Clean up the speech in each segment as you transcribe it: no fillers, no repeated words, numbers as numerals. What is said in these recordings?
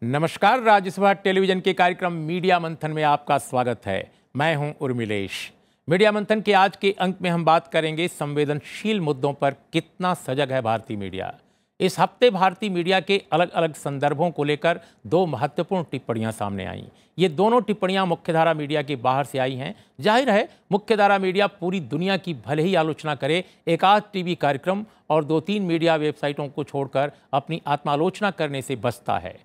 नमस्कार, राज्यसभा टेलीविजन के कार्यक्रम मीडिया मंथन में आपका स्वागत है। मैं हूं उर्मिलेश। मीडिया मंथन के आज के अंक में हम बात करेंगे संवेदनशील मुद्दों पर कितना सजग है भारतीय मीडिया। इस हफ्ते भारतीय मीडिया के अलग अलग संदर्भों को लेकर दो महत्वपूर्ण टिप्पणियां सामने आईं। ये दोनों टिप्पणियां मुख्यधारा मीडिया के बाहर से आई हैं। जाहिर है, मुख्यधारा मीडिया पूरी दुनिया की भले ही आलोचना करे, एक आध टीवी कार्यक्रम और 2-3 मीडिया वेबसाइटों को छोड़कर अपनी आत्मालोचना करने से बचता है।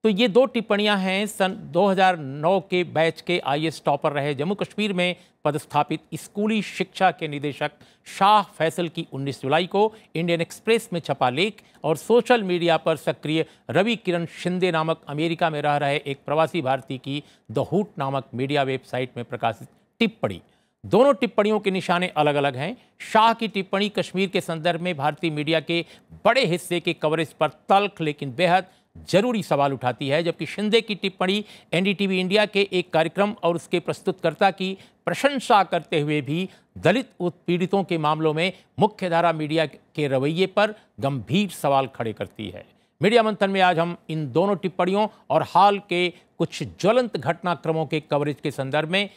तो ये दो टिप्पणियां हैं सन 2009 के बैच के आईएएस टॉपर रहे जम्मू कश्मीर में पदस्थापित स्कूली शिक्षा के निदेशक शाह फैसल की 19 जुलाई को इंडियन एक्सप्रेस में छपा लेख और सोशल मीडिया पर सक्रिय रवि किरण शिंदे नामक अमेरिका में रह रहे एक प्रवासी भारतीय की द हूट नामक मीडिया वेबसाइट में प्रकाशित टिप्पणी। दोनों टिप्पणियों के निशाने अलग अलग हैं। शाह की टिप्पणी कश्मीर के संदर्भ में भारतीय मीडिया के बड़े हिस्से के कवरेज पर तल्ख लेकिन बेहद जरूरी सवाल उठाती है, जबकि शिंदे की टिप्पणी एनडीटीवी इंडिया के एक कार्यक्रम और उसके प्रस्तुतकर्ता की प्रशंसा करते हुए भी दलित उत्पीड़ितों के मामलों में मुख्यधारा मीडिया के रवैये पर गंभीर सवाल खड़े करती है। मीडिया मंथन में आज हम इन दोनों टिप्पणियों और हाल के कुछ ज्वलंत घटनाक्रमों के कवरेज के संदर्भ में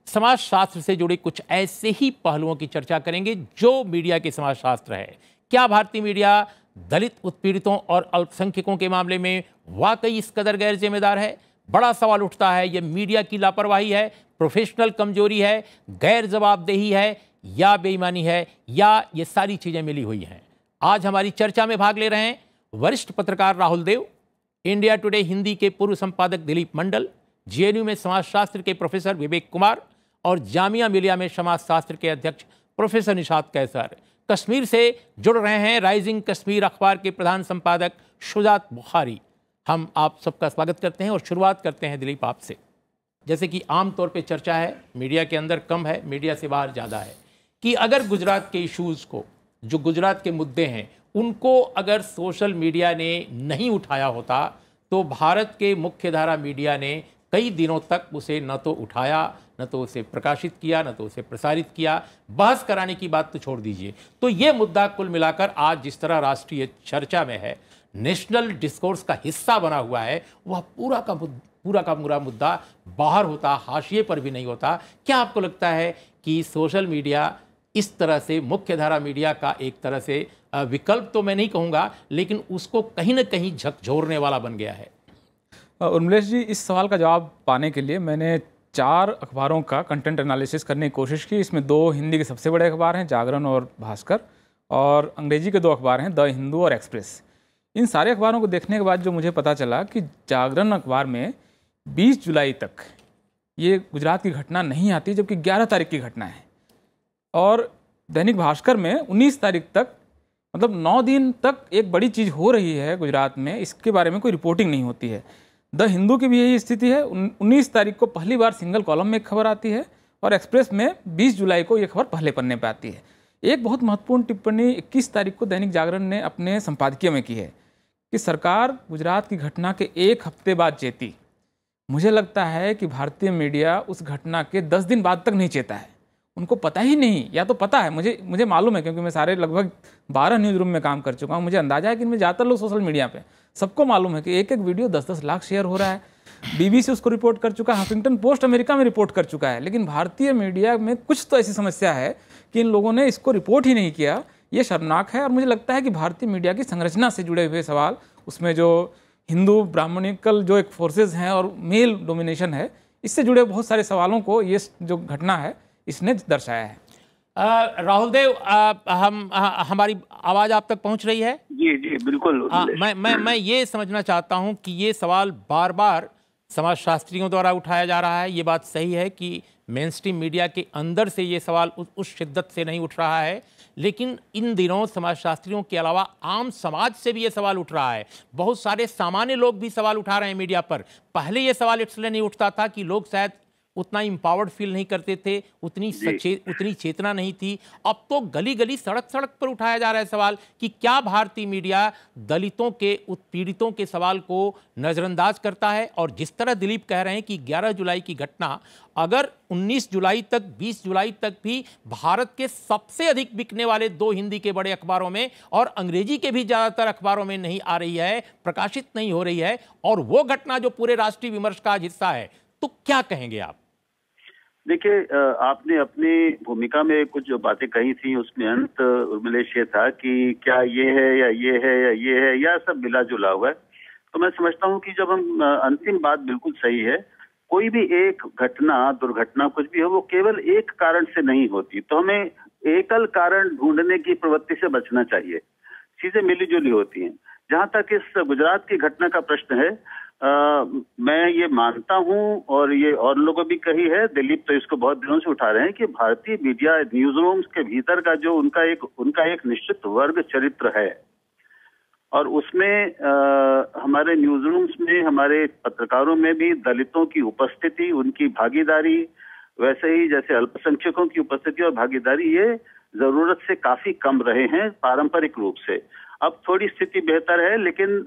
समाजशास्त्र से जुड़े कुछ ऐसे ही पहलुओं की चर्चा करेंगे जो मीडिया के समाजशास्त्र है। क्या भारतीय मीडिया दलित उत्पीड़ितों और अल्पसंख्यकों के मामले में वाकई इस कदर गैर जिम्मेदार है? बड़ा सवाल उठता है, यह मीडिया की लापरवाही है, प्रोफेशनल कमजोरी है, गैर जवाबदेही है या बेईमानी है, या ये सारी चीजें मिली हुई हैं? आज हमारी चर्चा में भाग ले रहे हैं वरिष्ठ पत्रकार राहुल देव, इंडिया टुडे हिंदी के पूर्व संपादक दिलीप मंडल, जेएनयू में समाजशास्त्र के प्रोफेसर विवेक कुमार और जामिया मिलिया में समाजशास्त्र के अध्यक्ष प्रोफेसर निशात कैसर। कश्मीर से जुड़ रहे हैं राइजिंग कश्मीर अखबार के प्रधान संपादक शुजात बुखारी। हम आप सबका स्वागत करते हैं और शुरुआत करते हैं दिलीप आपसे। जैसे कि आमतौर पे चर्चा है, मीडिया के अंदर कम है, मीडिया से बाहर ज़्यादा है, कि अगर गुजरात के इश्यूज़ को, जो गुजरात के मुद्दे हैं, उनको अगर सोशल मीडिया ने नहीं उठाया होता तो भारत के मुख्यधारा मीडिया ने कई दिनों तक उसे न तो उठाया, न तो उसे प्रकाशित किया, न तो उसे प्रसारित किया। बहस कराने की बात तो छोड़ दीजिए। तो ये मुद्दा कुल मिलाकर आज जिस तरह राष्ट्रीय चर्चा में है, नेशनल डिस्कोर्स का हिस्सा बना हुआ है, वह पूरा का पूरा मुद्दा बाहर होता, हाशिए पर भी नहीं होता। क्या आपको लगता है कि सोशल मीडिया इस तरह से मुख्यधारा मीडिया का एक तरह से विकल्प तो मैं नहीं कहूँगा, लेकिन उसको कहीं ना कहीं झकझोरने वाला बन गया है? उर्मिलेश जी, इस सवाल का जवाब पाने के लिए मैंने 4 अखबारों का कंटेंट एनालिसिस करने की कोशिश की। इसमें 2 हिंदी के सबसे बड़े अखबार हैं, जागरण और भास्कर, और अंग्रेजी के 2 अखबार हैं, द हिंदू और एक्सप्रेस। इन सारे अखबारों को देखने के बाद जो मुझे पता चला कि जागरण अखबार में 20 जुलाई तक ये गुजरात की घटना नहीं आती, जबकि 11 तारीख की घटना है। और दैनिक भास्कर में 19 तारीख तक, मतलब 9 दिन तक एक बड़ी चीज़ हो रही है गुजरात में, इसके बारे में कोई रिपोर्टिंग नहीं होती है। द हिंदू की भी यही स्थिति है। 19 तारीख को पहली बार सिंगल कॉलम में एक खबर आती है और एक्सप्रेस में 20 जुलाई को ये खबर पहले पन्ने पर आती है। एक बहुत महत्वपूर्ण टिप्पणी 21 तारीख को दैनिक जागरण ने अपने संपादकीय में की है कि सरकार गुजरात की घटना के 1 हफ्ते बाद चेती। मुझे लगता है कि भारतीय मीडिया उस घटना के 10 दिन बाद तक नहीं चेता है। उनको पता ही नहीं, या तो पता है, मुझे मालूम है क्योंकि मैं सारे लगभग 12 न्यूज़ रूम में काम कर चुका हूँ। मुझे अंदाजा है कि इनमें ज़्यादातर लोग सोशल मीडिया पे, सबको मालूम है कि एक वीडियो 10-10 लाख शेयर हो रहा है। बीबीसी उसको रिपोर्ट कर चुका है, हफिंगटन पोस्ट अमेरिका में रिपोर्ट कर चुका है। लेकिन भारतीय मीडिया में कुछ तो ऐसी समस्या है कि इन लोगों ने इसको रिपोर्ट ही नहीं किया। ये शर्मनाक है। और मुझे लगता है कि भारतीय मीडिया की संरचना से जुड़े हुए सवाल, उसमें जो हिंदू ब्राह्मणिकल जो एक फोर्सेज हैं और मेल डोमिनेशन है, इससे जुड़े बहुत सारे सवालों को ये जो घटना है इसने दर्शाया है। राहुल देव, हमारी आवाज आप तक पहुंच रही है? जी जी बिल्कुल। मैं ये समझना चाहता हूं कि ये सवाल बार बार समाजशास्त्रियों द्वारा उठाया जा रहा है। ये बात सही है कि मेनस्ट्रीम मीडिया के अंदर से ये सवाल उस शिद्दत से नहीं उठ रहा है, लेकिन इन दिनों समाजशास्त्रियों के अलावा आम समाज से भी ये सवाल उठ रहा है। बहुत सारे सामान्य लोग भी सवाल उठा रहे हैं मीडिया पर। पहले ये सवाल इसलिए नहीं उठता था कि लोग शायद उतना एम्पावर्ड फील नहीं करते थे, उतनी चेतना नहीं थी। अब तो गली गली सड़क सड़क पर उठाया जा रहा है सवाल कि क्या भारतीय मीडिया दलितों के, उत्पीड़ितों के सवाल को नज़रअंदाज करता है। और जिस तरह दिलीप कह रहे हैं कि 11 जुलाई की घटना अगर 19 जुलाई तक, 20 जुलाई तक भी भारत के सबसे अधिक बिकने वाले 2 हिंदी के बड़े अखबारों में और अंग्रेजी के भी ज्यादातर अखबारों में नहीं आ रही है, प्रकाशित नहीं हो रही है, और वो घटना जो पूरे राष्ट्रीय विमर्श का आज हिस्सा है, तो क्या कहेंगे आप? देखिए, आपने अपनी भूमिका में कुछ जो बातें कही थी उसमें अंत उर्मिलेश ये था कि क्या ये है या ये है या ये है या सब मिला जुला हुआ है। तो मैं समझता हूँ कि जब हम अंतिम बात बिल्कुल सही है, कोई भी एक घटना, दुर्घटना कुछ भी हो, वो केवल एक कारण से नहीं होती। तो हमें एकल कारण ढूंढने की प्रवृत्ति से बचना चाहिए। चीजें मिली जुली होती हैं। जहां तक इस गुजरात की घटना का प्रश्न है, मैं ये मानता हूं और ये और लोगों भी कही है, दिलीप तो इसको बहुत दिनों से उठा रहे हैं कि भारतीय मीडिया न्यूज रूम्स के भीतर का जो उनका एक निश्चित वर्ग चरित्र है, और उसमें हमारे न्यूज रूम्स में, हमारे पत्रकारों में भी दलितों की उपस्थिति, उनकी भागीदारी, वैसे ही जैसे अल्पसंख्यकों की उपस्थिति और भागीदारी, ये जरूरत से काफी कम रहे हैं पारंपरिक रूप से। अब थोड़ी स्थिति बेहतर है, लेकिन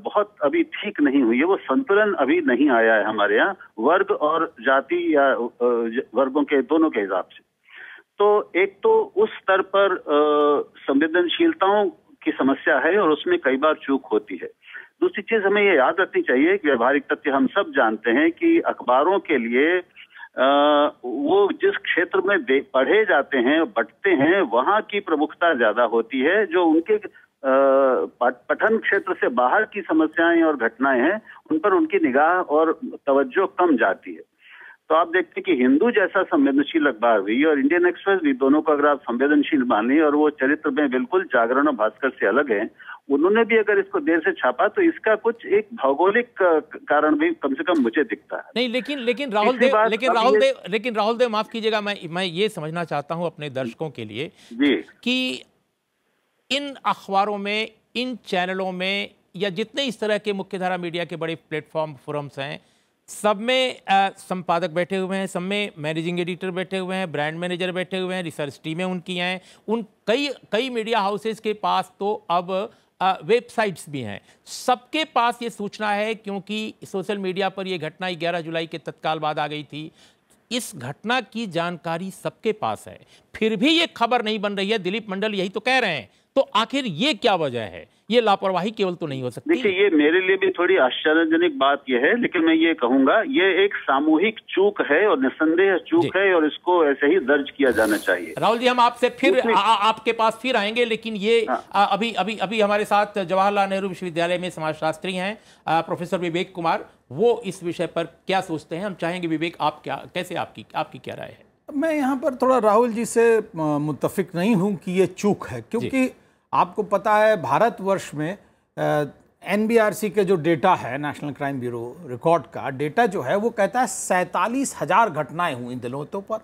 बहुत अभी ठीक नहीं हुई है। वो संतुलन अभी नहीं आया है हमारे यहाँ वर्ग और जाति या वर्गों के दोनों के हिसाब से। तो एक तो उस स्तर पर संवेदनशीलताओं की समस्या है और उसमें कई बार चूक होती है। दूसरी चीज हमें ये याद रखनी चाहिए कि व्यवहारिक तथ्य हम सब जानते हैं कि अखबारों के लिए वो जिस क्षेत्र में पढ़े जाते हैं, बंटते हैं, वहां की प्रमुखता ज्यादा होती है। जो उनके पठन क्षेत्र से बाहर की समस्याएं और घटनाएं हैं, उन पर उनकी निगाह और तवज्जो कम जाती है। तो आप देखते हैं कि हिंदू जैसा संवेदनशील अखबार भी और इंडियन एक्सप्रेस भी, दोनों को अगर आप संवेदनशील मानिए और वो चरित्र में बिल्कुल जागरण और भास्कर से अलग है, उन्होंने भी अगर इसको देर से छापा तो इसका कुछ एक भौगोलिक कारण भी कम से कम मुझे दिखता है। नहीं, लेकिन राहुल देव माफ कीजिएगा, मैं ये समझना चाहता हूं अपने दर्शकों के लिए जी कि इन अखबारों में, इन चैनलों में, या जितने इस तरह के मुख्यधारा मीडिया के बड़े प्लेटफॉर्म, फोरम्स हैं, सब में संपादक बैठे हुए हैं, सब में मैनेजिंग एडिटर बैठे हुए हैं, ब्रांड मैनेजर बैठे हुए हैं, रिसर्च टीमें उनकी हैं, उन कई मीडिया हाउसेस के पास तो अब वेबसाइट्स भी हैं। सबके पास ये सूचना है, क्योंकि सोशल मीडिया पर यह घटना 11 जुलाई के तत्काल बाद आ गई थी। इस घटना की जानकारी सबके पास है, फिर भी ये खबर नहीं बन रही है। दिलीप मंडल यही तो कह रहे हैं। तो आखिर ये क्या वजह है? ये लापरवाही केवल तो नहीं हो सकती। देखिए, ये मेरे लिए भी थोड़ी आश्चर्यजनक बात यह है, लेकिन मैं ये कहूंगा ये एक सामूहिक चूक है और निस्संदेह चूक है, और इसको ऐसे ही दर्ज किया जाना चाहिए। राहुल जी, हम आपसे फिर आपके पास फिर आएंगे, लेकिन ये अभी हमारे साथ जवाहरलाल नेहरू विश्वविद्यालय में समाजशास्त्री हैं प्रोफेसर विवेक कुमार। वो इस विषय पर क्या सोचते हैं, हम चाहेंगे विवेक, आप कैसे, आपकी क्या राय है? मैं यहाँ पर थोड़ा राहुल जी से मुत्तफिक नहीं हूँ कि ये चूक है, क्योंकि आपको पता है भारतवर्ष में एनबीआरसी के जो डेटा है, नेशनल क्राइम ब्यूरो रिकॉर्ड का डेटा जो है, वो कहता है 47,000 घटनाएं हुई दिनों पर,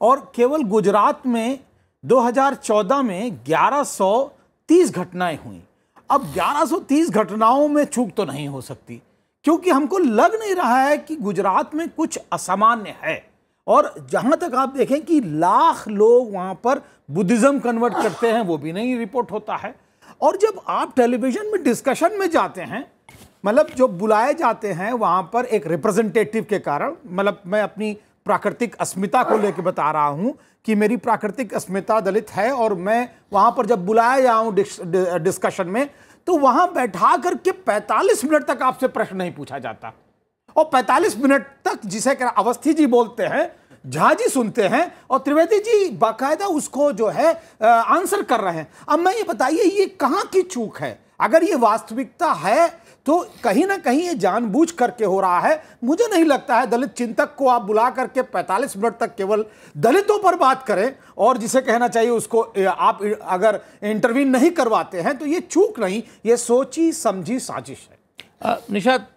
और केवल गुजरात में 2014 में 1130 घटनाएं हुई। अब 1130 घटनाओं में चूक तो नहीं हो सकती, क्योंकि हमको लग नहीं रहा है कि गुजरात में कुछ असामान्य है। और जहां तक आप देखें कि लाख लोग वहां पर बुद्धिज्म कन्वर्ट करते हैं, वो भी नहीं रिपोर्ट होता है। और जब आप टेलीविजन में डिस्कशन में जाते हैं, मतलब जो बुलाए जाते हैं वहां पर एक रिप्रेजेंटेटिव के कारण, मतलब मैं अपनी प्राकृतिक अस्मिता को लेकर बता रहा हूं कि मेरी प्राकृतिक अस्मिता दलित है, और मैं वहां पर जब बुलाया जाऊं डिस्कशन में, तो वहां बैठा करके 45 मिनट तक आपसे प्रश्न नहीं पूछा जाता, और 45 मिनट तक, जिसे अवस्थी जी बोलते हैं, झा जी सुनते हैं और त्रिवेदी जी बाकायदा उसको जो है आंसर कर रहे हैं। अब मैं ये बताइए, ये कहाँ की चूक है? अगर ये वास्तविकता है तो कहीं ना कहीं ये जानबूझ करके हो रहा है। मुझे नहीं लगता है दलित चिंतक को आप बुला करके 45 मिनट तक केवल दलितों पर बात करें, और जिसे कहना चाहिए उसको आप अगर इंटरवीन नहीं करवाते हैं, तो ये चूक नहीं, ये सोची समझी साजिश है। निशात,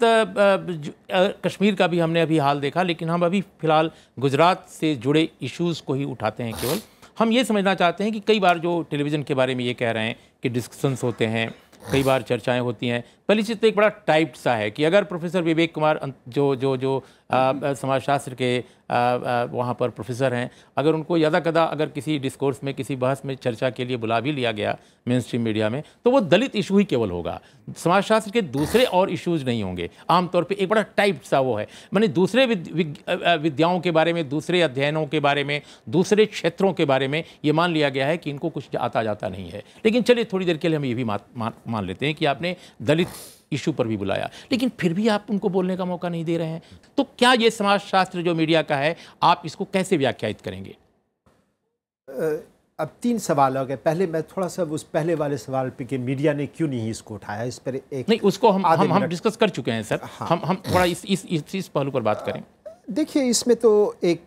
कश्मीर का भी हमने अभी हाल देखा, लेकिन हम अभी फिलहाल गुजरात से जुड़े इश्यूज़ को ही उठाते हैं। केवल हम ये समझना चाहते हैं कि कई बार जो टेलीविज़न के बारे में ये कह रहे हैं कि डिस्कशंस होते हैं, कई बार चर्चाएं होती हैं, पहली चीज़ तो एक बड़ा टाइप सा है कि अगर प्रोफेसर विवेक कुमार जो समाजशास्त्र के वहाँ पर प्रोफेसर हैं, अगर उनको यदा कदा अगर किसी डिस्कोर्स में, किसी बहस में चर्चा के लिए बुला भी लिया गया मेन स्ट्रीम मीडिया में, तो वो दलित इशू ही केवल होगा, समाजशास्त्र के दूसरे और इश्यूज नहीं होंगे। आमतौर पे एक बड़ा टाइप सा वो है, मैंने दूसरे विद्याओं के बारे में, दूसरे अध्ययनों के बारे में, दूसरे क्षेत्रों के बारे में ये मान लिया गया है कि इनको कुछ आता जाता नहीं है। लेकिन चलिए थोड़ी देर के लिए हम ये भी मान लेते हैं कि आपने दलित इशू पर भी बुलाया, लेकिन फिर भी आप उनको बोलने का मौका नहीं दे रहे हैं। तो क्या ये समाजशास्त्र जो मीडिया का है, आप इसको कैसे व्याख्यायित करेंगे? अब 3 सवाल हो गए। पहले मैं थोड़ा सा उस पहले वाले सवाल पे कि मीडिया ने क्यों नहीं इसको उठाया, इस पर एक नहीं, उसको हम डिस्कस कर चुके हैं सर। हाँ। हम थोड़ा इस पहलू पर बात करें। देखिए, इसमें तो एक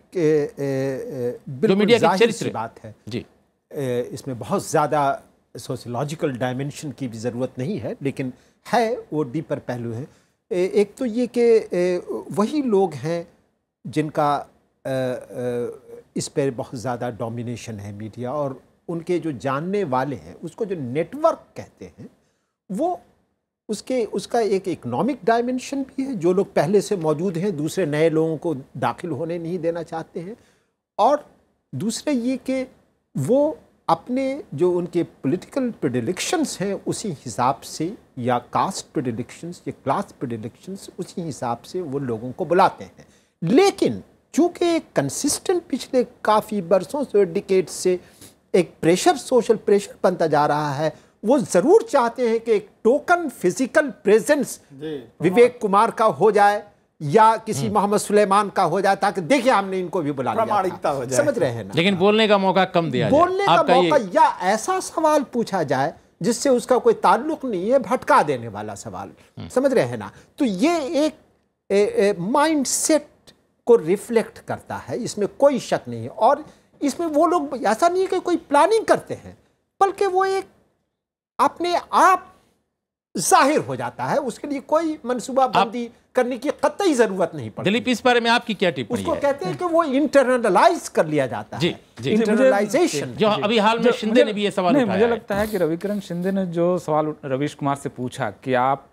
बिल्कुल जाहिर सी बात है जी, इसमें बहुत ज़्यादा सोशियोलॉजिकल डायमेंशन की भी ज़रूरत नहीं है, लेकिन है वो डीपर पहलू है। एक तो ये कि वही लोग हैं जिनका इस पर बहुत ज़्यादा डोमिनेशन है मीडिया, और उनके जो जानने वाले हैं उसको जो नेटवर्क कहते हैं, वो उसका एक इकोनॉमिक डायमेंशन भी है। जो लोग पहले से मौजूद हैं दूसरे नए लोगों को दाखिल होने नहीं देना चाहते हैं, और दूसरे ये कि वो अपने जो उनके पॉलिटिकल प्रेडिलेक्शंस हैं उसी हिसाब से, या कास्ट प्रेडिलेक्शंस या क्लास प्रेडिलेक्शंस, उसी हिसाब से वो लोगों को बुलाते हैं। लेकिन चूँकि कंसिस्टेंट पिछले काफ़ी बरसों से, डिकेड से एक प्रेशर, सोशल प्रेशर बनता जा रहा है, वो ज़रूर चाहते हैं कि एक token physical presence Vivek Kumar का हो जाए या किसी मोहम्मद सुलेमान का हो जाए, ताकि देखिए हमने इनको भी बुला लिया, प्रामाणिकता हो जाए। समझ रहे हैं ना? लेकिन बोलने का मौका कम दिया जाए, बोलने का मौका, या ऐसा सवाल पूछा जाए जिससे उसका कोई ताल्लुक नहीं है, भटका देने वाला सवाल। समझ रहे हैं ना? तो ये एक माइंड सेट को रिफ्लेक्ट करता है, इसमें कोई शक नहीं है। और इसमें वो लोग ऐसा नहीं है कि कोई प्लानिंग करते हैं, बल्कि वो एक अपने आप जाहिर हो जाता है, उसके लिए कोई मनसूबाबंदी करने की कतई जरूरत नहीं पड़ती। दिलीप, इस बारे में आपकी क्या टिप्पणी है? उसको कहते हैं कि वो इंटरनलाइज कर लिया जाता है। इंटरनलाइजेशन, जो अभी हाल में शिंदे ने भी ये सवाल उठाया है। मुझे लगता है कि रविकिरण शिंदे ने जो सवाल रवीश कुमार से पूछा कि आप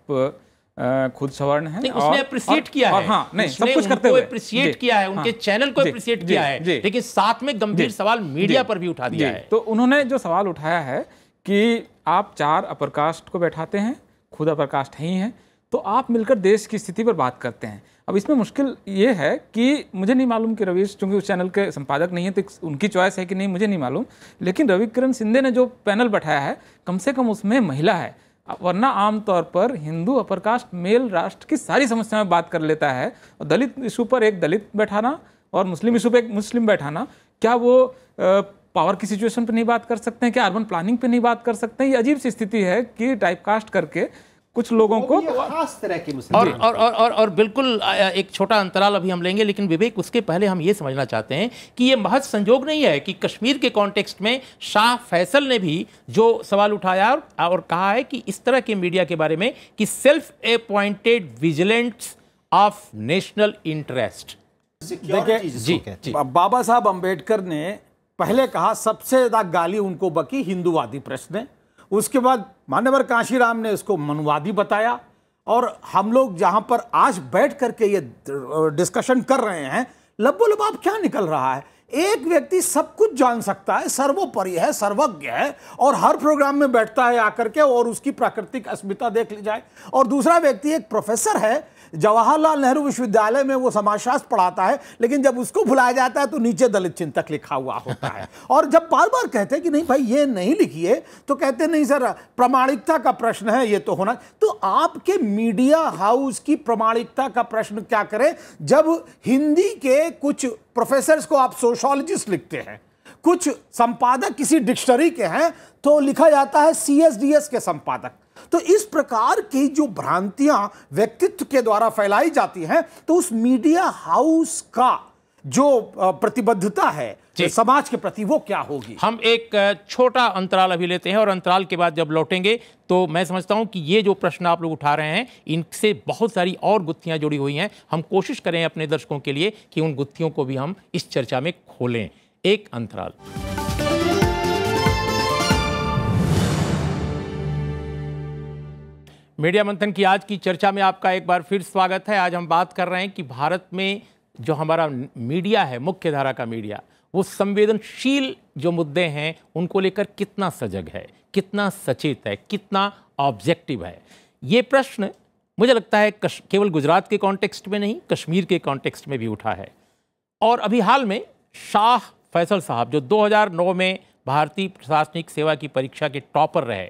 खुद सवर्ण हैं, नहीं, उसने अप्रिशिएट किया है। हाँ, नहीं, सब कुछ करते हुए अप्रिशिएट किया है, उनके चैनल को अप्रिशिएट किया है, लेकिन साथ में गंभीर सवाल मीडिया पर भी उठा दिया है। तो उन्होंने जो सवाल उठाया है कि आप 4 अपर कास्ट को बैठाते हैं, खुद अपर कास्ट ही हैं, तो आप मिलकर देश की स्थिति पर बात करते हैं। अब इसमें मुश्किल ये है कि मुझे नहीं मालूम कि रवीश चूंकि उस चैनल के संपादक नहीं है तो उनकी चॉइस है कि नहीं, मुझे नहीं मालूम, लेकिन रविकिरण शिंदे ने जो पैनल बैठाया है कम से कम उसमें महिला है, वरना आमतौर पर हिंदू अपर कास्ट मेल राष्ट्र की सारी समस्याओं में बात कर लेता है, और दलित इशू पर एक दलित बैठाना और मुस्लिम इशू पर एक मुस्लिम बैठाना, क्या वो पावर की सिचुएशन पर नहीं बात कर सकते हैं? क्या अर्बन प्लानिंग पे नहीं बात कर सकते हैं? ये अजीब सी स्थिति है कि टाइपकास्ट करके कुछ लोगों को खास तरह की और बिल्कुल एक छोटा अंतराल अभी हम लेंगे, लेकिन विवेक उसके पहले हम ये समझना चाहते हैं कि ये महज संजोग नहीं है कि कश्मीर के कॉन्टेक्स्ट में शाह फैसल ने भी जो सवाल उठाया और कहा है कि इस तरह के मीडिया के बारे में कि self appointed vigilantes of national interest. देखिए, बाबा साहब अंबेडकर ने पहले कहा, सबसे ज्यादा गाली उनको बकी हिंदूवादी प्रेस ने, उसके बाद मान्यवर कांशीराम ने इसको मनुवादी बताया, और हम लोग जहां पर आज बैठ करके ये डिस्कशन कर रहे हैं, लबोलबाब क्या निकल रहा है? एक व्यक्ति सब कुछ जान सकता है, सर्वोपरि है, सर्वज्ञ है, और हर प्रोग्राम में बैठता है आकर के, और उसकी प्राकृतिक अस्मिता देख ली जाए। और दूसरा व्यक्ति एक प्रोफेसर है, जवाहरलाल नेहरू विश्वविद्यालय में वो समाजशास्त्र पढ़ाता है, लेकिन जब उसको बुलाया जाता है तो नीचे दलित चिंतक लिखा हुआ होता है। और जब बार बार कहते हैं कि नहीं भाई ये नहीं लिखिए, तो कहते नहीं सर प्रामाणिकता का प्रश्न है, ये तो होना। तो आपके मीडिया हाउस की प्रामाणिकता का प्रश्न क्या करें जब हिंदी के कुछ प्रोफेसर्स को आप सोशियोलॉजिस्ट लिखते हैं, कुछ संपादक किसी डिक्शनरी के हैं तो लिखा जाता है CSDS के संपादक। तो इस प्रकार की जो भ्रांतियां व्यक्तित्व के द्वारा फैलाई जाती हैं, तो उस मीडिया हाउस का जो प्रतिबद्धता है समाज के प्रति वो क्या होगी? हम एक छोटा अंतराल अभी लेते हैं, और अंतराल के बाद जब लौटेंगे तो मैं समझता हूं कि ये जो प्रश्न आप लोग उठा रहे हैं इनसे बहुत सारी और गुत्थियां जुड़ी हुई हैं। हम कोशिश करें अपने दर्शकों के लिए कि उन गुत्थियों को भी हम इस चर्चा में खोलें। एक अंतराल। मीडिया मंथन की आज की चर्चा में आपका एक बार फिर स्वागत है। आज हम बात कर रहे हैं कि भारत में जो हमारा मीडिया है, मुख्य धारा का मीडिया, वो संवेदनशील जो मुद्दे हैं उनको लेकर कितना सजग है, कितना सचेत है, कितना ऑब्जेक्टिव है। ये प्रश्न मुझे लगता है केवल गुजरात के कॉन्टेक्स्ट में नहीं, कश्मीर के कॉन्टेक्स्ट में भी उठा है। और अभी हाल में शाह फैसल साहब, जो 2009 में भारतीय प्रशासनिक सेवा की परीक्षा के टॉपर रहे,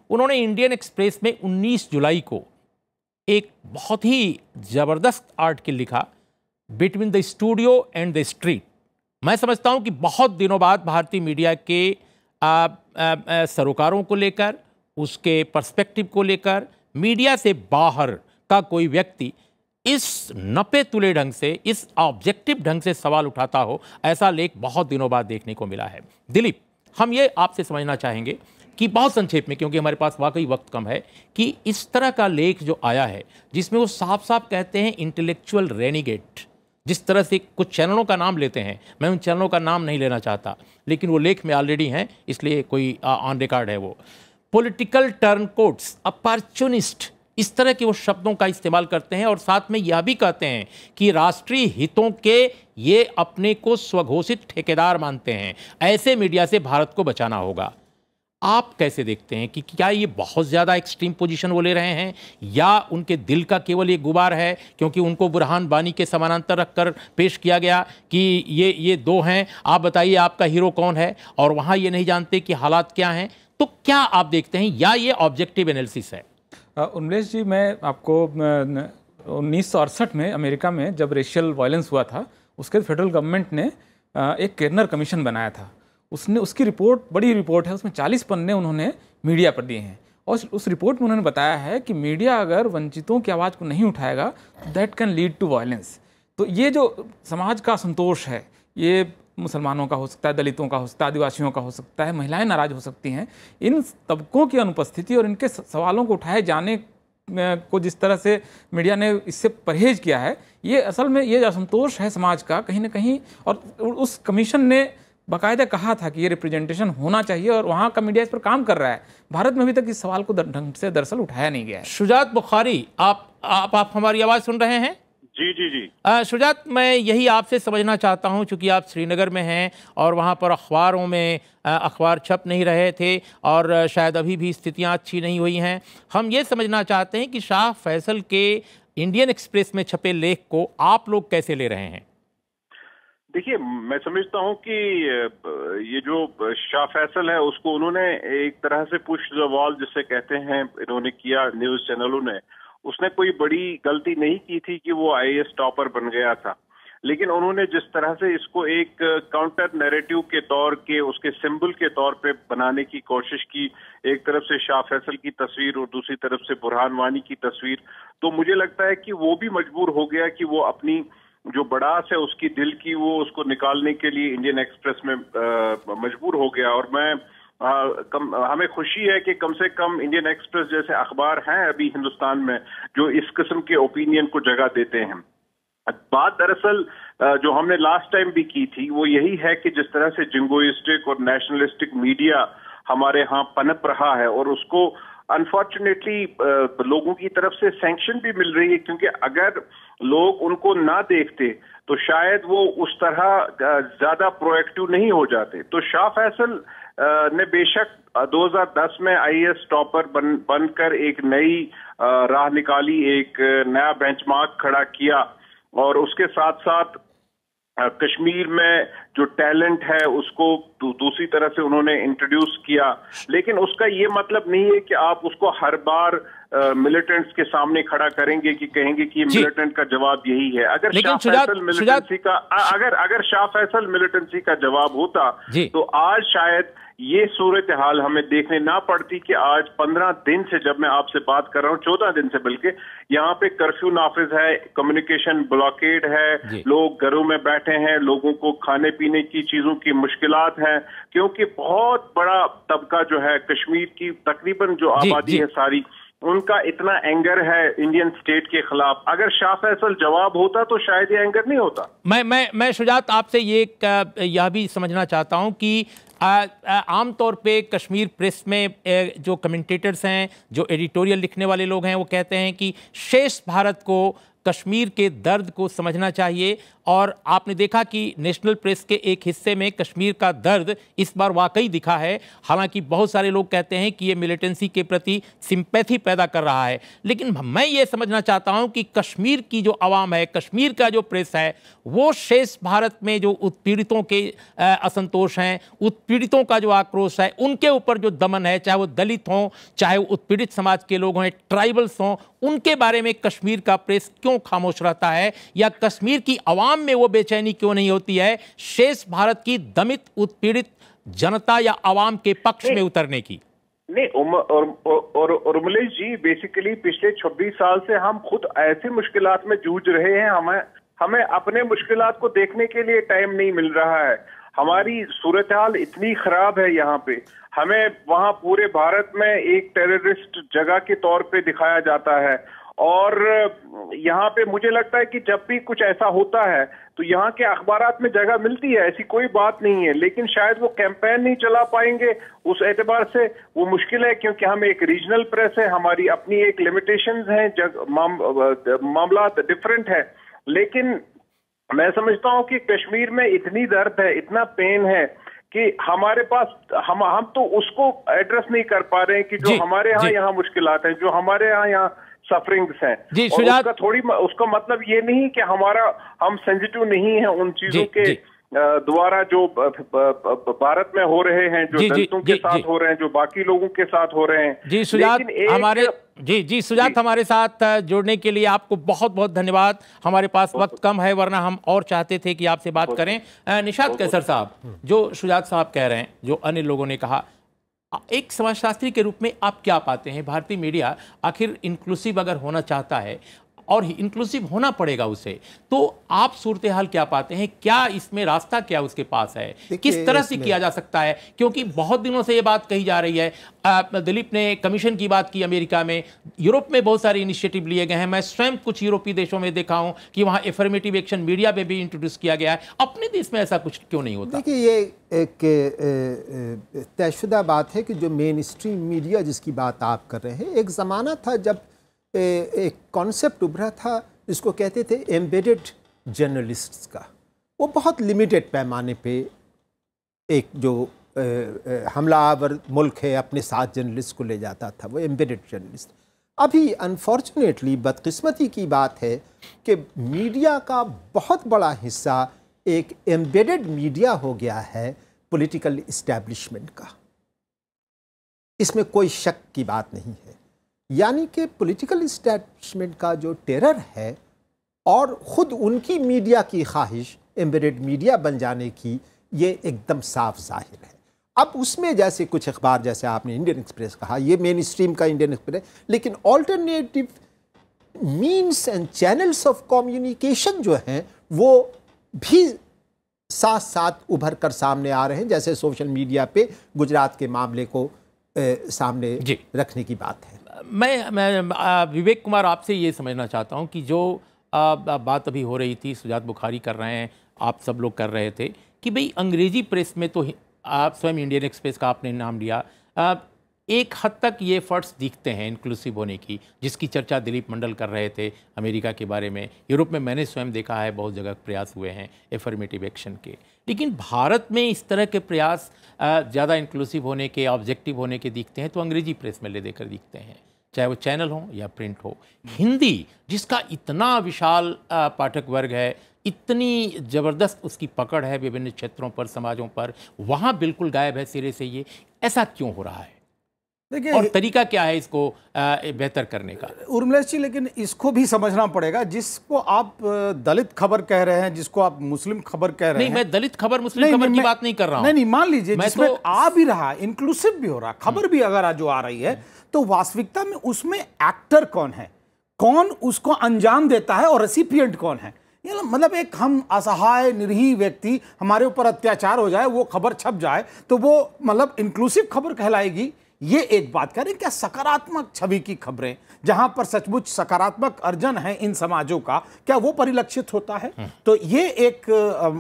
उन्होंने इंडियन एक्सप्रेस में 19 जुलाई को एक बहुत ही ज़बरदस्त आर्टिकल लिखा, between the studio and the street. मैं समझता हूं कि बहुत दिनों बाद भारतीय मीडिया के सरोकारों को लेकर, उसके पर्सपेक्टिव को लेकर, मीडिया से बाहर का कोई व्यक्ति इस नपे तुले ढंग से, इस ऑब्जेक्टिव ढंग से सवाल उठाता हो, ऐसा लेख बहुत दिनों बाद देखने को मिला है। दिलीप, हम ये आपसे समझना चाहेंगे कि बहुत संक्षेप में, क्योंकि हमारे पास वाकई वक्त कम है, कि इस तरह का लेख जो आया है जिसमें वो साफ साफ कहते हैं इंटेलेक्चुअल रेनिगेट, जिस तरह से कुछ चैनलों का नाम लेते हैं, मैं उन चैनलों का नाम नहीं लेना चाहता, लेकिन वो लेख में ऑलरेडी हैं, इसलिए कोई ऑन रिकॉर्ड है वो, पॉलिटिकल टर्नकोट्स, अपॉर्चुनिस्ट, इस तरह के वो शब्दों का इस्तेमाल करते हैं और साथ में यह भी कहते हैं कि राष्ट्रीय हितों के ये अपने को स्वघोषित ठेकेदार मानते हैं। ऐसे मीडिया से भारत को बचाना होगा। आप कैसे देखते हैं कि क्या ये बहुत ज़्यादा एक्सट्रीम पोजीशन वो ले रहे हैं, या उनके दिल का केवल एक गुबार है, क्योंकि उनको बुरहान बानी के समानांतर रखकर पेश किया गया कि ये दो हैं, आप बताइए आपका हीरो कौन है, और वहाँ ये नहीं जानते कि हालात क्या हैं। तो क्या आप देखते हैं, या ये ऑब्जेक्टिव एनालिसिस है? उन्मेश जी, मैं आपको 1968 में अमेरिका में जब रेशियल वायलेंस हुआ था, उसके फेडरल गवर्नमेंट ने एक केरनर कमीशन बनाया था। उसकी रिपोर्ट, बड़ी रिपोर्ट है, उसमें 40 पन्ने उन्होंने मीडिया पर दिए हैं, और उस रिपोर्ट में उन्होंने बताया है कि मीडिया अगर वंचितों की आवाज़ को नहीं उठाएगा तो that can lead to violence. तो ये जो समाज का असंतोष है, ये मुसलमानों का हो सकता है, दलितों का हो सकता है, आदिवासियों का हो सकता है, महिलाएं नाराज हो सकती हैं, इन तबकों की अनुपस्थिति और इनके सवालों को उठाए जाने को जिस तरह से मीडिया ने इससे परहेज किया है, ये असल में ये असंतोष है समाज का कहीं ना कहीं। और उस कमीशन ने बाकायदा कहा था कि ये रिप्रेजेंटेशन होना चाहिए, और वहाँ का मीडिया इस पर काम कर रहा है। भारत में अभी तक इस सवाल को ढंग से दरअसल उठाया नहीं गया है। शुजात बुखारी, आप हमारी आवाज़ सुन रहे हैं? जी जी जी। शुजात, मैं यही आपसे समझना चाहता हूं, चूंकि आप श्रीनगर में हैं और वहां पर अखबारों में अखबार छप नहीं रहे थे, और शायद अभी भी स्थितियां अच्छी नहीं हुई हैं। हम ये समझना चाहते हैं कि शाह फैसल के इंडियन एक्सप्रेस में छपे लेख को आप लोग कैसे ले रहे हैं? देखिए, मैं समझता हूं कि ये जो शाह फैसल है उसको उन्होंने एक तरह से पुश द वॉल जिसे कहते हैं, इन्होंने किया न्यूज चैनलों ने। उसने कोई बड़ी गलती नहीं की थी कि वो आईएएस टॉपर बन गया था, लेकिन उन्होंने जिस तरह से इसको एक काउंटर नैरेटिव के तौर के, उसके सिंबल के तौर पे बनाने की कोशिश की, एक तरफ से शाह फैसल की तस्वीर और दूसरी तरफ से बुरहान वानी की तस्वीर, तो मुझे लगता है कि वो भी मजबूर हो गया कि वो अपनी जो बड़ास है उसकी दिल की, वो उसको निकालने के लिए इंडियन एक्सप्रेस में मजबूर हो गया। और मैं हमें खुशी है कि कम से कम इंडियन एक्सप्रेस जैसे अखबार हैं अभी हिंदुस्तान में जो इस किस्म के ओपिनियन को जगह देते हैं। बात दरअसल जो हमने लास्ट टाइम भी की थी वो यही है कि जिस तरह से जिंगोइस्टिक और नेशनलिस्टिक मीडिया हमारे यहाँ पनप रहा है, और उसको अनफॉर्चुनेटली लोगों की तरफ से सैंक्शन भी मिल रही है, क्योंकि अगर लोग उनको ना देखते तो शायद वो उस तरह ज्यादा प्रोएक्टिव नहीं हो जाते। तो शाह फैसल ने बेशक 2010 में आईएएस टॉपर बनकर एक नई राह निकाली, एक नया बेंचमार्क खड़ा किया, और उसके साथ साथ कश्मीर में जो टैलेंट है उसको दूसरी तरह से उन्होंने इंट्रोड्यूस किया। लेकिन उसका ये मतलब नहीं है कि आप उसको हर बार मिलिटेंट्स के सामने खड़ा करेंगे कि कहेंगे कि मिलिटेंट का जवाब यही है। अगर शाह फैसल मिलिटेंसी का अगर शाह फैसल मिलिटेंसी का जवाब होता तो आज शायद ये सूरत हाल हमें देखने ना पड़ती कि आज 15 दिन से, जब मैं आपसे बात कर रहा हूँ 14 दिन से बल्कि, यहाँ पे कर्फ्यू नाफिज है, कम्युनिकेशन ब्लॉकेड है, लोग घरों में बैठे हैं, लोगों को खाने पीने की चीजों की मुश्किलात हैं, क्योंकि बहुत बड़ा तबका जो है कश्मीर की तकरीबन जो आबादी है सारी, उनका इतना एंगर है इंडियन स्टेट के खिलाफ। अगर शाह फैसल जवाब होता तो शायद ये एंगर नहीं होता। मैं शुजात आपसे यह भी समझना चाहता हूं कि आमतौर पे कश्मीर प्रेस में जो कमेंटेटर्स हैं, जो एडिटोरियल लिखने वाले लोग हैं, वो कहते हैं कि शेष भारत को कश्मीर के दर्द को समझना चाहिए। और आपने देखा कि नेशनल प्रेस के एक हिस्से में कश्मीर का दर्द इस बार वाकई दिखा है। हालांकि बहुत सारे लोग कहते हैं कि ये मिलिटेंसी के प्रति सिंपैथी पैदा कर रहा है, लेकिन मैं ये समझना चाहता हूं कि कश्मीर की जो आवाम है, कश्मीर का जो प्रेस है, वो शेष भारत में जो उत्पीड़ितों के असंतोष हैं, उत्पीड़ितों का जो आक्रोश है, उनके ऊपर जो दमन है, चाहे वो दलित हों, चाहे वो उत्पीड़ित समाज के लोग हों, ट्राइबल्स हों, उनके बारे में कश्मीर का प्रेस क्यों खामोश रहता है, या कश्मीर की आवाम में वो बेचैनी क्यों नहीं होती है शेष भारत की दमित उत्पीड़ित जनता या आवाम के पक्ष में उतरने की? नहीं, और उर्मिलेश जी, बेसिकली पिछले 26 साल से हम खुद ऐसी मुश्किलात में जूझ रहे हैं। हमें अपने मुश्किलात को देखने के लिए टाइम नहीं मिल रहा है। हमारी सूरत हाल इतनी खराब है यहाँ पे, हमें वहाँ पूरे भारत में एक टेररिस्ट जगह के तौर पे दिखाया जाता है। और यहाँ पे मुझे लगता है कि जब भी कुछ ऐसा होता है तो यहाँ के अखबारात में जगह मिलती है, ऐसी कोई बात नहीं है, लेकिन शायद वो कैंपेन नहीं चला पाएंगे। उस एतबार से वो मुश्किल है, क्योंकि हम एक रीजनल प्रेस है, हमारी अपनी एक लिमिटेशंस हैं, मामला डिफरेंट है। लेकिन मैं समझता हूँ कि कश्मीर में इतनी दर्द है, इतना पेन है कि हमारे पास हम तो उसको एड्रेस नहीं कर पा रहे हैं कि जो हमारे यहाँ मुश्किलात हैं, जो हमारे यहाँ सफरिंग्स हैं। जी, और उसका मतलब ये नहीं कि हम सेंसिटिव नहीं है उन चीजों के द्वारा जो भारत में हो रहे हैं, जो दलितों के साथ हो रहे हैं, जो बाकी लोगों के साथ हो रहे हैं। जी सुजात, हमारे साथ जुड़ने के लिए आपको बहुत बहुत धन्यवाद। हमारे पास वक्त कम है, वरना हम और चाहते थे कि आपसे बात करें। निशात कैसर साहब, जो सुजात साहब कह रहे हैं, जो अन्य लोगों ने कहा, एक समाजशास्त्री के रूप में आप क्या पाते हैं? भारतीय मीडिया आखिर इंक्लूसिव अगर होना चाहता है, और इंक्लूसिव होना पड़ेगा उसे, तो आप सूरत हाल क्या पाते हैं? क्या इसमें रास्ता क्या उसके पास है? किस तरह से किया जा सकता है? क्योंकि बहुत दिनों से ये बात कही जा रही है। दिलीप ने कमीशन की बात की अमेरिका में, यूरोप में बहुत सारे इनिशिएटिव लिए गए हैं। मैं स्वयं कुछ यूरोपीय देशों में देखा हूं कि वहां एफर्मेटिव एक्शन मीडिया पे भी इंट्रोड्यूस किया गया है। अपने देश में ऐसा कुछ क्यों नहीं होता? देखिए, ये एक तयशुदा बात है कि जो मेन स्ट्रीम मीडिया जिसकी बात आप कर रहे हैं, एक ज़माना था जब एक कॉन्सेप्ट उभरा था जिसको कहते थे एम्बेडेड जर्नलिस्ट्स का। वो बहुत लिमिटेड पैमाने पे एक जो हमलावर मुल्क है अपने साथ जर्नलिस्ट को ले जाता था, वो एम्बेडेड जर्नलिस्ट। अभी अनफॉर्चुनेटली बदकिस्मती की बात है कि मीडिया का बहुत बड़ा हिस्सा एक एम्बेडेड मीडिया हो गया है पॉलिटिकल इस्टेब्लिशमेंट का। इसमें कोई शक की बात नहीं है। यानी कि पॉलिटिकल इस्टेब्लिशमेंट का जो टेरर है और ख़ुद उनकी मीडिया की ख्वाहिश एम्बेडेड मीडिया बन जाने की, ये एकदम साफ जाहिर है। अब उसमें जैसे कुछ अखबार, जैसे आपने इंडियन एक्सप्रेस कहा, ये मेन स्ट्रीम का इंडियन एक्सप्रेस, लेकिन alternative means and channels of communication जो हैं वो भी साथ साथ उभर कर सामने आ रहे हैं। जैसे सोशल मीडिया पे गुजरात के मामले को सामने रखने की बात है। मैं विवेक कुमार, आपसे ये समझना चाहता हूँ कि जो बात अभी हो रही थी, सुजात बुखारी कर रहे हैं, आप सब लोग कर रहे थे, कि भाई अंग्रेजी प्रेस में तो आप स्वयं इंडियन एक्सप्रेस का आपने नाम लिया, एक हद तक ये एफर्ट्स दिखते हैं इंक्लूसिव होने की, जिसकी चर्चा दिलीप मंडल कर रहे थे अमेरिका के बारे में। यूरोप में मैंने स्वयं देखा है बहुत जगह प्रयास हुए हैं एफर्मेटिव एक्शन के, लेकिन भारत में इस तरह के प्रयास ज़्यादा इंक्लूसिव होने के, ऑब्जेक्टिव होने के दिखते हैं तो अंग्रेजी प्रेस में ले देकर दिखते हैं, चाहे वो चैनल हो या प्रिंट हो। हिंदी, जिसका इतना विशाल पाठक वर्ग है, इतनी ज़बरदस्त उसकी पकड़ है विभिन्न क्षेत्रों पर, समाजों पर, वहाँ बिल्कुल गायब है सिरे से। ये ऐसा क्यों हो रहा है? देखिए, और तरीका क्या है इसको बेहतर करने का? उर्मिलेश जी, लेकिन इसको भी समझना पड़ेगा, जिसको आप दलित खबर कह रहे हैं, जिसको आप मुस्लिम खबर कह रहे हैं। नहीं, मैं दलित खबर मुस्लिम खबर की बात नहीं कर रहा हूं। नहीं, मान लीजिए जिसमें तो आ भी रहा, इंक्लूसिव भी हो रहा, खबर भी अगर जो आ रही है, तो वास्तविकता में उसमें एक्टर कौन है, कौन उसको अंजाम देता है, और रेसिपिएंट कौन है। ये मतलब एक हम असहाय निरीह व्यक्ति, हमारे ऊपर अत्याचार हो जाए, वो खबर छप जाए, तो वो मतलब इंक्लूसिव खबर कहलाएगी, ये एक बात करें, क्या सकारात्मक छवि की खबरें जहां पर सचमुच सकारात्मक अर्जन है इन समाजों का, क्या वो परिलक्षित होता है? तो ये एक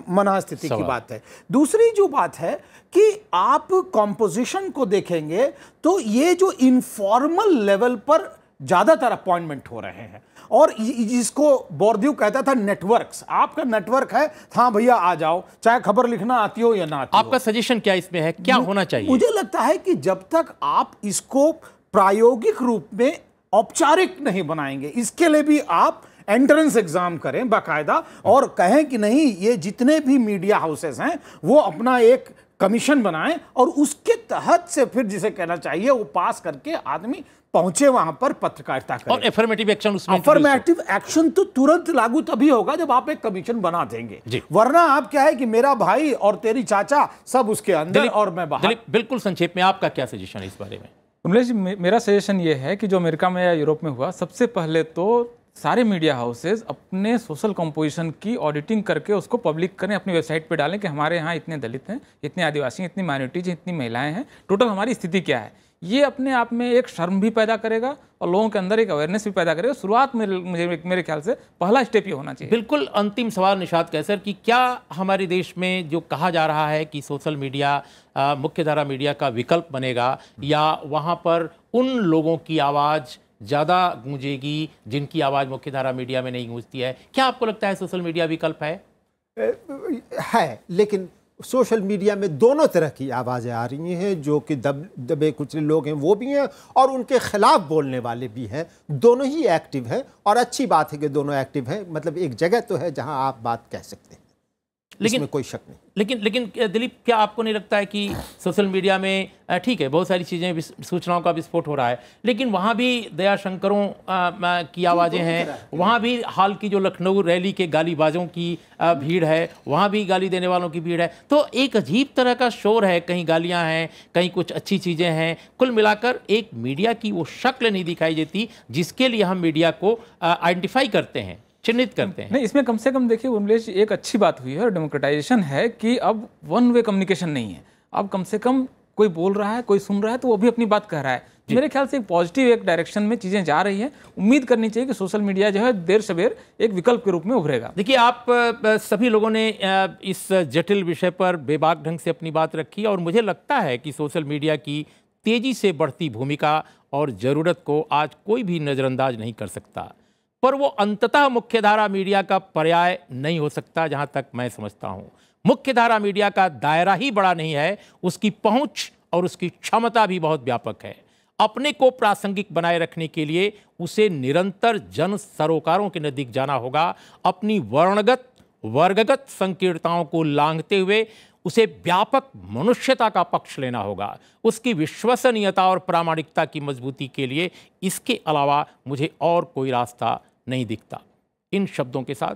मनस्थिति की बात है। दूसरी जो बात है कि आप कॉम्पोजिशन को देखेंगे तो ये जो इनफॉर्मल लेवल पर ज्यादातर अपॉइंटमेंट हो रहे हैं, और जिसको बोर्ड्यू कहता था नेटवर्क्स, आपका नेटवर्क है, हाँ भैया आ जाओ, चाहे खबर लिखना आती हो या ना आती हो। आपका सजेशन क्या इसमें है, क्या होना चाहिए? मुझे लगता है कि जब तक आप इसको प्रायोगिक रूप में औपचारिक नहीं बनाएंगे, इसके लिए भी आप एंट्रेंस एग्जाम करें बाकायदा और कहें कि नहीं, ये जितने भी मीडिया हाउसेस हैं वो अपना एक कमीशन बनाएं और उसके तहत से फिर जिसे कहना चाहिए वो पास करके आदमी पहुंचे वहां पर पत्रकारिता करें। और एफर्मेटिव एक्शन उसमें, अफर्मेटिव एक्शन तो तुरंत लागू तभी होगा जब आप एक कमीशन बना देंगे, वरना आप क्या है कि मेरा भाई और तेरी चाचा सब उसके अंदर और मैं बाहर। बिल्कुल संक्षेप में आपका क्या सजेशन है इस बारे में? उर्मिलेश जी, मेरा सजेशन ये है कि जो अमेरिका में या यूरोप में हुआ, सबसे पहले तो सारे मीडिया हाउसेज अपने सोशल कंपोजिशन की ऑडिटिंग करके उसको पब्लिक करें, अपनी वेबसाइट पे डालें कि हमारे यहाँ इतने दलित हैं, इतने आदिवासी हैं, इतनी माइनॉरिटीज हैं, इतनी महिलाएं हैं, टोटल हमारी स्थिति क्या है। ये अपने आप में एक शर्म भी पैदा करेगा और लोगों के अंदर एक अवेयरनेस भी पैदा करेगा। शुरुआत में मेरे ख्याल से पहला स्टेप ये होना चाहिए। बिल्कुल अंतिम सवाल निशात कैसर कि क्या हमारे देश में जो कहा जा रहा है कि सोशल मीडिया मुख्यधारा मीडिया का विकल्प बनेगा, या वहाँ पर उन लोगों की आवाज़ ज़्यादा गूंजेगी जिनकी आवाज़ मुख्यधारा मीडिया में नहीं गूंजती है? क्या आपको लगता है सोशल मीडिया विकल्प है? लेकिन सोशल मीडिया में दोनों तरह की आवाज़ें आ रही हैं, जो कि दबे कुचले लोग हैं वो भी हैं और उनके खिलाफ बोलने वाले भी हैं। दोनों ही एक्टिव हैं और अच्छी बात है कि दोनों एक्टिव हैं। मतलब एक जगह तो है जहां आप बात कह सकते हैं, लेकिन कोई शक नहीं। लेकिन दिलीप, क्या आपको नहीं लगता है कि सोशल मीडिया में ठीक है बहुत सारी चीज़ें, सूचनाओं का विस्फोट हो रहा है, लेकिन वहाँ भी दयाशंकरों की आवाज़ें हैं, वहाँ भी हाल की जो लखनऊ रैली के गालीबाजों की भीड़ है, वहाँ भी गाली देने वालों की भीड़ है। तो एक अजीब तरह का शोर है, कहीं गालियाँ हैं, कहीं कुछ अच्छी चीज़ें हैं। कुल मिलाकर एक मीडिया की वो शक्ल नहीं दिखाई देती जिसके लिए हम मीडिया को आइडेंटिफाई करते हैं, चिन्हित करते हैं। नहीं, इसमें कम से कम देखिए उर्मिलेश, एक अच्छी बात हुई है और डेमोक्रेटाइजेशन है कि अब वन वे कम्युनिकेशन नहीं है। अब कम से कम कोई बोल रहा है, कोई सुन रहा है, तो वो भी अपनी बात कह रहा है। मेरे ख्याल से एक पॉजिटिव एक डायरेक्शन में चीज़ें जा रही हैं। उम्मीद करनी चाहिए कि सोशल मीडिया जो है देर सवेर एक विकल्प के रूप में उभरेगा। देखिए, आप सभी लोगों ने इस जटिल विषय पर बेबाक ढंग से अपनी बात रखी और मुझे लगता है कि सोशल मीडिया की तेज़ी से बढ़ती भूमिका और ज़रूरत को आज कोई भी नज़रअंदाज नहीं कर सकता, पर वो अंततः मुख्यधारा मीडिया का पर्याय नहीं हो सकता। जहां तक मैं समझता हूं, मुख्यधारा मीडिया का दायरा ही बड़ा नहीं है, उसकी पहुंच और उसकी क्षमता भी बहुत व्यापक है। अपने को प्रासंगिक बनाए रखने के लिए उसे निरंतर जन सरोकारों के नजदीक जाना होगा, अपनी वर्गगत संकीर्णताओं को लांघते हुए उसे व्यापक मनुष्यता का पक्ष लेना होगा। उसकी विश्वसनीयता और प्रामाणिकता की मजबूती के लिए इसके अलावा मुझे और कोई रास्ता नहीं दिखता। इन शब्दों के साथ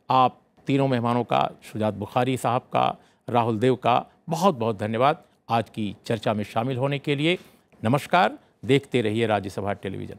आप तीनों मेहमानों का, शुजात बुखारी साहब का, राहुल देव का बहुत बहुत धन्यवाद आज की चर्चा में शामिल होने के लिए। नमस्कार, देखते रहिए राज्यसभा टेलीविज़न।